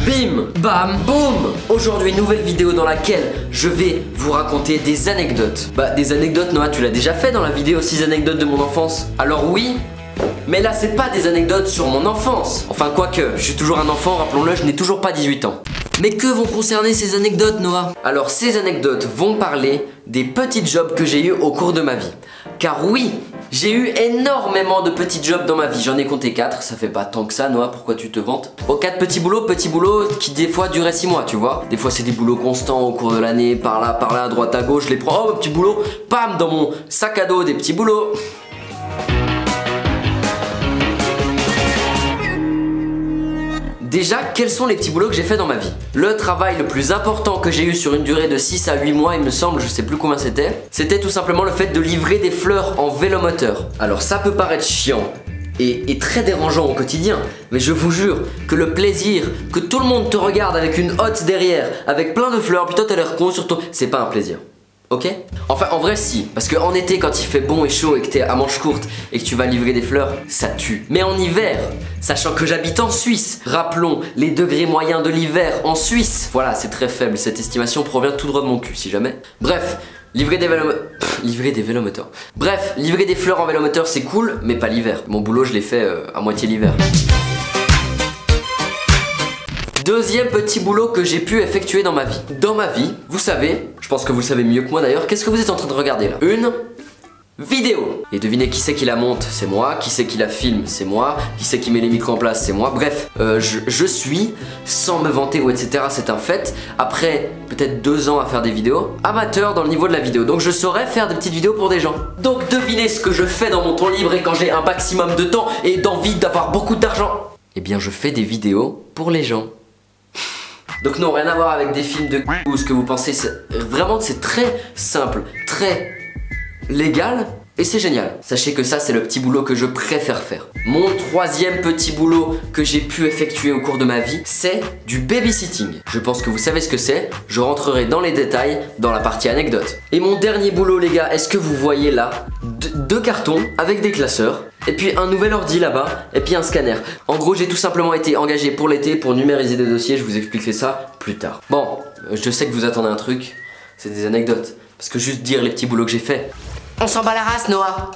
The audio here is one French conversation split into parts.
Bim, Bam, boum. Aujourd'hui, nouvelle vidéo dans laquelle je vais vous raconter des anecdotes. Bah, des anecdotes, Noah, tu l'as déjà fait dans la vidéo 6 anecdotes de mon enfance. Alors oui, mais là, c'est pas des anecdotes sur mon enfance. Enfin, quoique, je suis toujours un enfant, rappelons-le, je n'ai toujours pas 18 ans. Mais que vont concerner ces anecdotes, Noah? Alors, ces anecdotes vont parler des petits jobs que j'ai eu au cours de ma vie. Car oui, j'ai eu énormément de petits jobs dans ma vie. J'en ai compté 4, ça fait pas tant que ça, Noah, pourquoi tu te vantes? Bon, 4 petits boulots qui des fois duraient 6 mois, tu vois. Des fois, c'est des boulots constants au cours de l'année, par là, à droite, à gauche. Je les prends, oh, petit boulot, pam, dans mon sac à dos, des petits boulots. Déjà, quels sont les petits boulots que j'ai fait dans ma vie? Le travail le plus important que j'ai eu sur une durée de 6 à 8 mois, il me semble, je sais plus combien c'était tout simplement le fait de livrer des fleurs en vélomoteur. Alors ça peut paraître chiant et très dérangeant au quotidien, mais je vous jure que le plaisir que tout le monde te regarde avec une hotte derrière, avec plein de fleurs, puis toi t'as l'air con sur toi, c'est pas un plaisir. Ok? Enfin en vrai si, parce qu'en été quand il fait bon et chaud et que t'es à manches courtes et que tu vas livrer des fleurs, ça tue. Mais en hiver, sachant que j'habite en Suisse, rappelons les degrés moyens de l'hiver en Suisse. Voilà, c'est très faible, cette estimation provient tout droit de mon cul si jamais. Bref, livrer des vélomoteurs. Bref, livrer des fleurs en vélomoteur c'est cool, mais pas l'hiver. Mon boulot je l'ai fait à moitié l'hiver. Deuxième petit boulot que j'ai pu effectuer dans ma vie. Dans ma vie, vous savez, je pense que vous le savez mieux que moi d'ailleurs, qu'est-ce que vous êtes en train de regarder là? Une vidéo. Et devinez qui c'est qui la monte? C'est moi. Qui c'est qui la filme? C'est moi. Qui c'est qui met les micros en place? C'est moi. Bref, je suis, sans me vanter ou etc, c'est un fait, après peut-être 2 ans à faire des vidéos, amateur dans le niveau de la vidéo. Donc je saurais faire des petites vidéos pour des gens. Donc devinez ce que je fais dans mon temps libre et quand j'ai un maximum de temps et d'envie d'avoir beaucoup d'argent. Eh bien je fais des vidéos pour les gens. Donc non, rien à voir avec des films de ou ce que vous pensez, vraiment c'est très simple, très légal et c'est génial. Sachez que ça c'est le petit boulot que je préfère faire. Mon troisième petit boulot que j'ai pu effectuer au cours de ma vie, c'est du babysitting. Je pense que vous savez ce que c'est, je rentrerai dans les détails dans la partie anecdote. Et mon dernier boulot les gars, est-ce que vous voyez là deux cartons avec des classeurs et puis un nouvel ordi là-bas, et puis un scanner. En gros, j'ai tout simplement été engagé pour l'été pour numériser des dossiers, je vous expliquerai ça plus tard. Bon, je sais que vous attendez un truc, c'est des anecdotes. Parce que juste dire les petits boulots que j'ai fait, on s'en bat la race, Noah.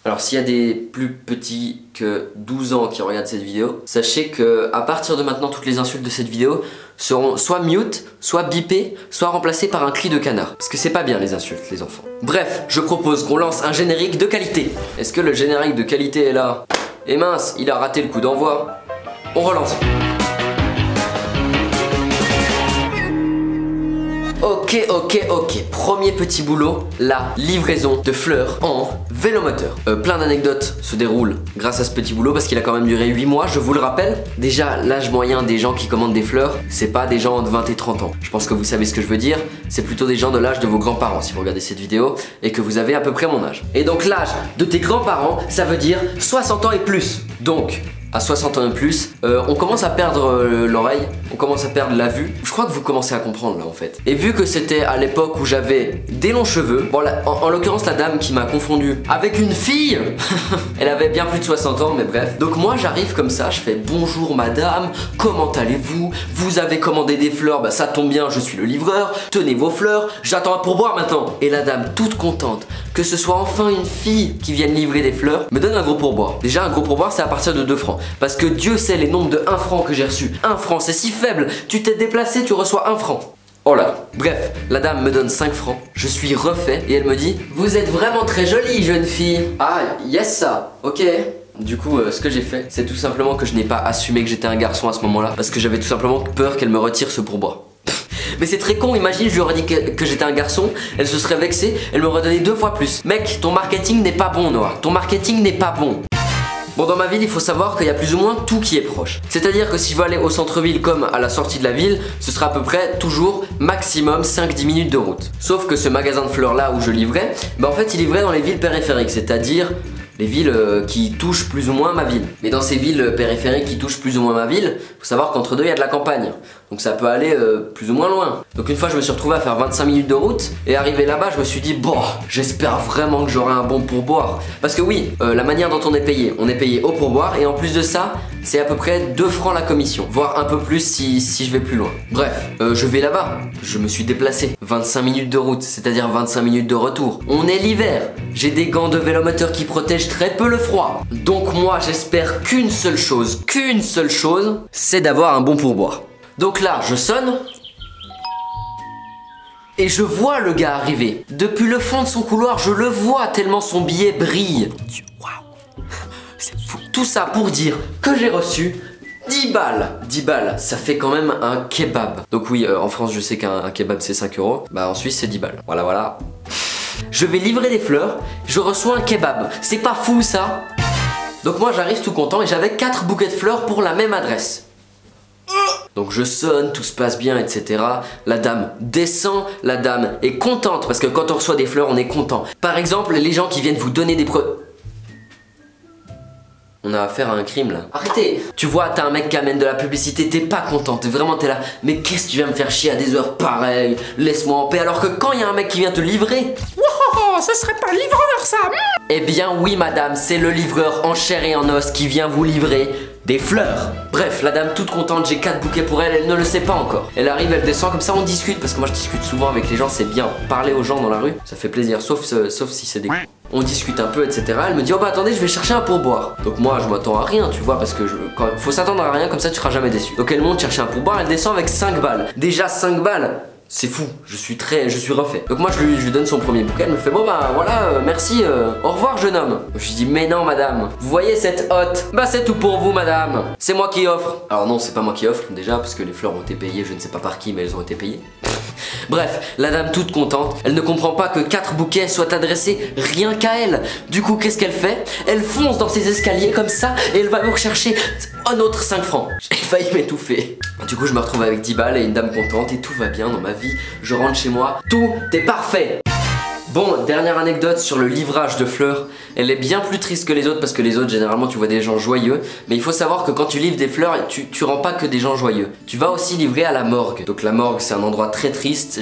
Alors s'il y a des plus petits que 12 ans qui regardent cette vidéo, sachez que à partir de maintenant, toutes les insultes de cette vidéo seront soit mute, soit bipées, soit remplacées par un cri de canard. Parce que c'est pas bien les insultes, les enfants. Bref, je propose qu'on lance un générique de qualité. Est-ce que le générique de qualité est là? Et mince, il a raté le coup d'envoi. On relance. Ok. Premier petit boulot, la livraison de fleurs en vélomoteur. Plein d'anecdotes se déroulent grâce à ce petit boulot parce qu'il a quand même duré 8 mois, je vous le rappelle. Déjà, l'âge moyen des gens qui commandent des fleurs, c'est pas des gens de 20 et 30 ans. Je pense que vous savez ce que je veux dire. C'est plutôt des gens de l'âge de vos grands-parents si vous regardez cette vidéo et que vous avez à peu près mon âge. Et donc l'âge de tes grands-parents, ça veut dire 60 ans et plus. Donc, à 60 ans et plus, on commence à perdre l'oreille, on commence à perdre la vue. Je crois que vous commencez à comprendre là en fait. Et vu que c'était à l'époque où j'avais des longs cheveux, bon là, en l'occurrence la dame qui m'a confondu avec une fille, elle avait bien plus de 60 ans mais bref. Donc moi j'arrive comme ça, je fais bonjour madame, comment allez-vous? Vous avez commandé des fleurs, bah ça tombe bien, je suis le livreur, tenez vos fleurs, j'attends un pourboire maintenant. Et la dame toute contente que ce soit enfin une fille qui vienne livrer des fleurs, me donne un gros pourboire. Déjà un gros pourboire c'est à partir de 2 francs. Parce que Dieu sait les nombres de 1 franc que j'ai reçus. 1 franc c'est si faible, tu t'es déplacé, tu reçois 1 franc. Oh là. Bref, la dame me donne 5 francs, je suis refait et elle me dit vous êtes vraiment très jolie jeune fille. Ah yes ça, ok. Du coup ce que j'ai fait c'est tout simplement que je n'ai pas assumé que j'étais un garçon à ce moment là. Parce que j'avais tout simplement peur qu'elle me retire ce pourboire. Mais c'est très con, imagine je lui aurais dit que j'étais un garçon, elle se serait vexée, elle m'aurait donné 2 fois plus. Mec, ton marketing n'est pas bon Noah, ton marketing n'est pas bon. Bon dans ma ville il faut savoir qu'il y a plus ou moins tout qui est proche. C'est-à-dire que si je veux aller au centre-ville comme à la sortie de la ville, ce sera à peu près toujours maximum 5-10 minutes de route. Sauf que ce magasin de fleurs là où je livrais, bah en fait il livrait dans les villes périphériques, c'est-à-dire Les villes qui touchent plus ou moins ma ville. Mais dans ces villes périphériques qui touchent plus ou moins ma ville, faut savoir qu'entre deux il y a de la campagne. Donc ça peut aller plus ou moins loin. Donc une fois je me suis retrouvé à faire 25 minutes de route. Et arrivé là-bas je me suis dit bon, j'espère vraiment que j'aurai un bon pourboire. Parce que oui, la manière dont on est payé au pourboire. Et en plus de ça, c'est à peu près 2 francs la commission. Voire un peu plus si je vais plus loin. Bref, je vais là-bas. Je me suis déplacé. 25 minutes de route, c'est-à-dire 25 minutes de retour. On est l'hiver. J'ai des gants de vélomoteur qui protègent très peu le froid. Donc moi j'espère qu'une seule chose, c'est d'avoir un bon pourboire. Donc là, je sonne. Et je vois le gars arriver. Depuis le fond de son couloir, je le vois tellement son billet brille. Waouh, c'est fou. Tout ça pour dire que j'ai reçu 10 balles. 10 balles, ça fait quand même un kebab. Donc oui, en France, je sais qu'un kebab c'est 5 €. Bah en Suisse, c'est 10 balles. Voilà, voilà. Je vais livrer des fleurs, je reçois un kebab. C'est pas fou ça? Donc moi, j'arrive tout content et j'avais 4 bouquets de fleurs pour la même adresse. Donc je sonne, tout se passe bien, etc. La dame descend, la dame est contente parce que quand on reçoit des fleurs, on est content. Par exemple, les gens qui viennent vous donner des preuves. On a affaire à un crime là. Arrêtez! Tu vois, t'as un mec qui amène de la publicité, t'es pas content, t'es là. Mais qu'est-ce que tu viens me faire chier à des heures pareilles? Laisse-moi en paix. Alors que quand il y a un mec qui vient te livrer. Oh, ce serait pas livreur ça! Eh bien oui madame, c'est le livreur en chair et en os qui vient vous livrer des fleurs. Bref, la dame toute contente, j'ai 4 bouquets pour elle, elle ne le sait pas encore. Elle arrive, elle descend, comme ça on discute, parce que moi je discute souvent avec les gens, c'est bien. Parler aux gens dans la rue, ça fait plaisir, sauf si c'est des cons. On discute un peu, etc. Elle me dit, oh bah attendez, je vais chercher un pourboire. Donc moi je m'attends à rien, tu vois, parce que faut s'attendre à rien, comme ça tu seras jamais déçu. Donc elle monte chercher un pourboire, elle descend avec 5 balles. Déjà 5 balles, c'est fou, je suis refait. Donc moi je lui donne son premier bouquet, elle me fait bon bah voilà, merci, au revoir jeune homme. Je lui dis mais non madame, vous voyez cette hotte? Bah c'est tout pour vous madame, c'est moi qui offre. Alors non, c'est pas moi qui offre déjà parce que les fleurs ont été payées, je ne sais pas par qui mais elles ont été payées. Bref, la dame toute contente, elle ne comprend pas que 4 bouquets soient adressés rien qu'à elle. Du coup qu'est-ce qu'elle fait? Elle fonce dans ses escaliers comme ça et elle va me rechercher un autre 5 francs. J'ai failli m'étouffer. Du coup je me retrouve avec 10 balles et une dame contente et tout va bien dans ma vie. Je rentre chez moi, tout est parfait. Bon, dernière anecdote sur le livrage de fleurs. Elle est bien plus triste que les autres parce que les autres, généralement, tu vois des gens joyeux. Mais il faut savoir que quand tu livres des fleurs, tu rends pas que des gens joyeux. Tu vas aussi livrer à la morgue. Donc la morgue, c'est un endroit très triste.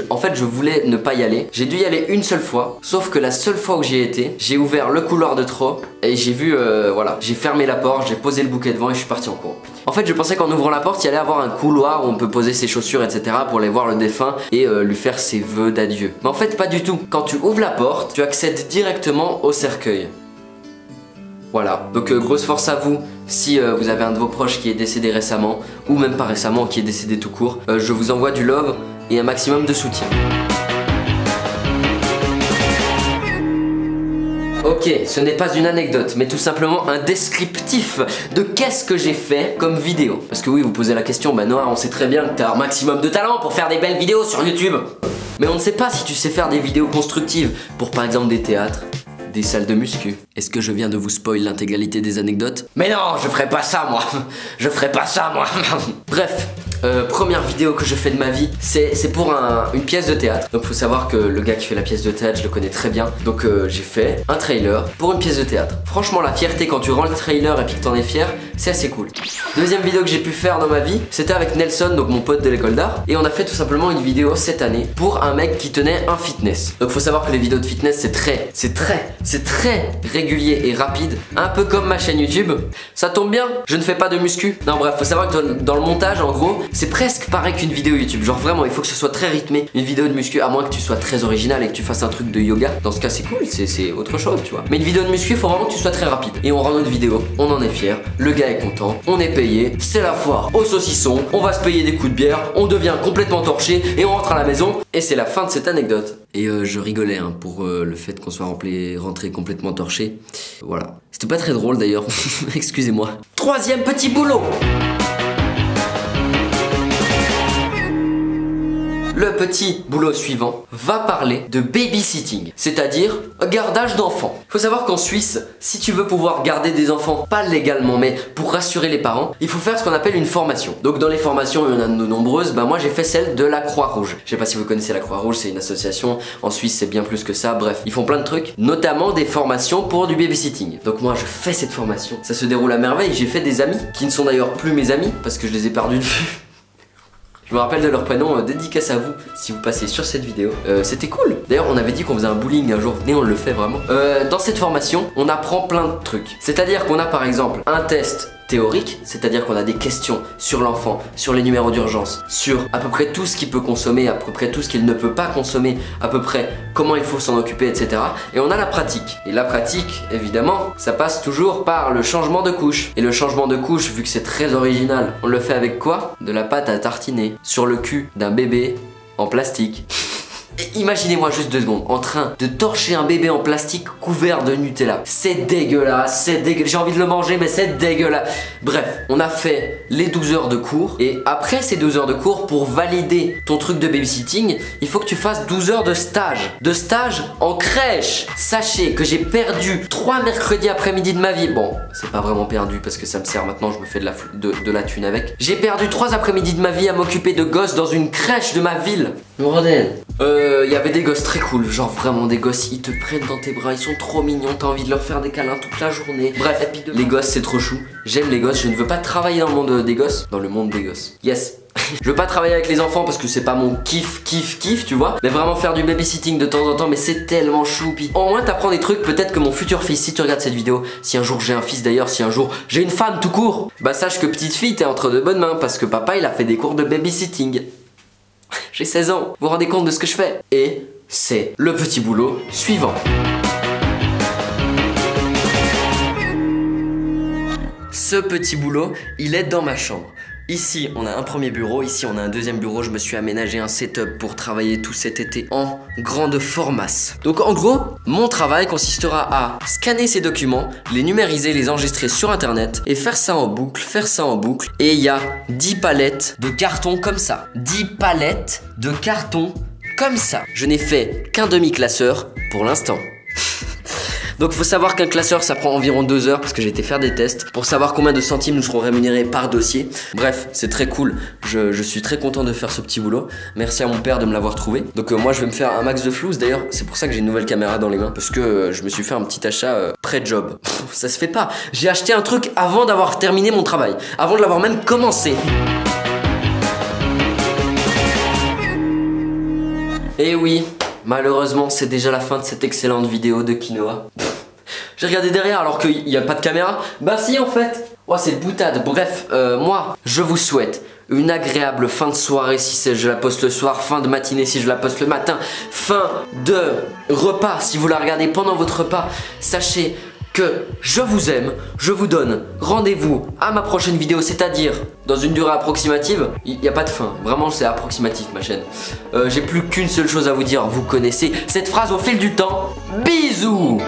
En fait, je voulais ne pas y aller. J'ai dû y aller une seule fois. Sauf que la seule fois où j'y ai été, j'ai ouvert le couloir de trop. Et j'ai vu, voilà, j'ai fermé la porte, j'ai posé le bouquet devant et je suis parti en courant. En fait, je pensais qu'en ouvrant la porte, il y allait avoir un couloir où on peut poser ses chaussures, etc. pour aller voir le défunt et lui faire ses vœux d'adieu. Mais en fait, pas du tout. Quand tu ouvres la porte, tu accèdes directement au cercueil. Voilà, donc grosse force à vous si vous avez un de vos proches qui est décédé récemment, ou même pas récemment, qui est décédé tout court. Je vous envoie du love et un maximum de soutien. Ok, ce n'est pas une anecdote, mais tout simplement un descriptif de qu'est-ce que j'ai fait comme vidéo. Parce que oui, vous posez la question, bah Noah, on sait très bien que t'as un maximum de talent pour faire des belles vidéos sur YouTube. Mais on ne sait pas si tu sais faire des vidéos constructives pour par exemple des théâtres, des salles de muscu. Est-ce que je viens de vous spoil l'intégralité des anecdotes? Mais non, je ferai pas ça moi. Je ferai pas ça moi. Bref, première vidéo que je fais de ma vie, c'est pour une pièce de théâtre. Donc faut savoir que le gars qui fait la pièce de théâtre, je le connais très bien. Donc j'ai fait un trailer pour une pièce de théâtre. Franchement, la fierté quand tu rends le trailer et puis que t'en es fier, c'est assez cool. Deuxième vidéo que j'ai pu faire dans ma vie, c'était avec Nelson, donc mon pote de l'école d'art. Et on a fait tout simplement une vidéo cette année pour un mec qui tenait un fitness. Donc faut savoir que les vidéos de fitness, c'est très régulier et rapide. Un peu comme ma chaîne YouTube. Ça tombe bien, je ne fais pas de muscu. Non bref, faut savoir que dans le montage, en gros, c'est presque pareil qu'une vidéo YouTube. Genre vraiment, il faut que ce soit très rythmé. Une vidéo de muscu, à moins que tu sois très original et que tu fasses un truc de yoga. Dans ce cas, c'est cool, c'est autre chose, tu vois. Mais une vidéo de muscu, il faut vraiment que tu sois très rapide. Et on rend notre vidéo, on en est fier. Le gars est content, on est payé. C'est la foire au saucisson. On va se payer des coups de bière. On devient complètement torché et on rentre à la maison. Et c'est la fin de cette anecdote. Et je rigolais hein, pour le fait qu'on soit rentré complètement torché. Voilà. C'était pas très drôle d'ailleurs. Excusez-moi. Troisième petit boulot. Le petit boulot suivant va parler de babysitting, c'est-à-dire gardage d'enfants. Il faut savoir qu'en Suisse, si tu veux pouvoir garder des enfants, pas légalement, mais pour rassurer les parents, il faut faire ce qu'on appelle une formation. Donc dans les formations, il y en a de nombreuses, bah moi j'ai fait celle de la Croix-Rouge. Je sais pas si vous connaissez la Croix-Rouge, c'est une association, en Suisse c'est bien plus que ça, bref, ils font plein de trucs, notamment des formations pour du babysitting. Donc moi je fais cette formation, ça se déroule à merveille, j'ai fait des amis, qui ne sont d'ailleurs plus mes amis, parce que je les ai perdus de vue. Je me rappelle de leur prénom, dédicace à vous si vous passez sur cette vidéo. C'était cool. D'ailleurs, on avait dit qu'on faisait un bowling un jour, venez, on le fait vraiment. Dans cette formation, on apprend plein de trucs. C'est-à-dire qu'on a par exemple un test théorique, c'est-à-dire qu'on a des questions sur l'enfant, sur les numéros d'urgence, sur à peu près tout ce qu'il peut consommer, à peu près tout ce qu'il ne peut pas consommer, à peu près comment il faut s'en occuper, etc. Et on a la pratique. Et la pratique, évidemment, ça passe toujours par le changement de couche. Et le changement de couche, vu que c'est très original, on le fait avec quoi? De la pâte à tartiner sur le cul d'un bébé en plastique. Imaginez-moi juste 2 secondes en train de torcher un bébé en plastique couvert de Nutella. C'est dégueulasse, c'est dégueulasse. J'ai envie de le manger, mais c'est dégueulasse. Bref, on a fait les 12 heures de cours. Et après ces 12 heures de cours, pour valider ton truc de babysitting, il faut que tu fasses 12 heures de stage. De stage en crèche. Sachez que j'ai perdu 3 mercredis après-midi de ma vie. Bon, c'est pas vraiment perdu parce que ça me sert maintenant, je me fais de la thune avec. J'ai perdu 3 après-midi de ma vie à m'occuper de gosses dans une crèche de ma ville. Bordel. Il y avait des gosses très cool, genre vraiment des gosses, ils te prennent dans tes bras, ils sont trop mignons, t'as envie de leur faire des câlins toute la journée. Bref, les gosses c'est trop chou, j'aime les gosses, je ne veux pas travailler dans le monde des gosses, dans le monde des gosses. Yes. Je veux pas travailler avec les enfants parce que c'est pas mon kiff, tu vois. Mais vraiment faire du babysitting de temps en temps, mais c'est tellement choupi. Au moins t'apprends des trucs, peut-être que mon futur fils, si tu regardes cette vidéo, si un jour j'ai un fils d'ailleurs, si un jour j'ai une femme tout court, bah sache que petite fille t'es entre de bonnes mains parce que papa il a fait des cours de babysitting. J'ai 16 ans, vous vous rendez compte de ce que je fais? Et c'est le petit boulot suivant. Ce petit boulot, il est dans ma chambre. Ici, on a un premier bureau, ici on a un deuxième bureau, je me suis aménagé un setup pour travailler tout cet été en grande formace. Donc en gros, mon travail consistera à scanner ces documents, les numériser, les enregistrer sur internet et faire ça en boucle, Et il y a 10 palettes de carton comme ça. 10 palettes de carton comme ça. Je n'ai fait qu'un demi-classeur pour l'instant. Donc faut savoir qu'un classeur ça prend environ 2 heures parce que j'ai été faire des tests pour savoir combien de centimes nous serons rémunérés par dossier. Bref, c'est très cool, je suis très content de faire ce petit boulot. Merci à mon père de me l'avoir trouvé. Donc moi je vais me faire un max de flouze. D'ailleurs c'est pour ça que j'ai une nouvelle caméra dans les mains, parce que je me suis fait un petit achat pré-job. Ça se fait pas, j'ai acheté un truc avant d'avoir terminé mon travail, avant de l'avoir même commencé. Et oui, malheureusement c'est déjà la fin de cette excellente vidéo de quinoa. J'ai regardé derrière alors qu'il n'y a pas de caméra. Bah si en fait. Oh c'est boutade. Bref, moi je vous souhaite une agréable fin de soirée si je la poste le soir, fin de matinée si je la poste le matin, fin de repas si vous la regardez pendant votre repas. Sachez que je vous aime, je vous donne rendez-vous à ma prochaine vidéo, c'est-à-dire dans une durée approximative. Il n'y a pas de fin, vraiment c'est approximatif ma chaîne. J'ai plus qu'une seule chose à vous dire, vous connaissez cette phrase au fil du temps. Bisous.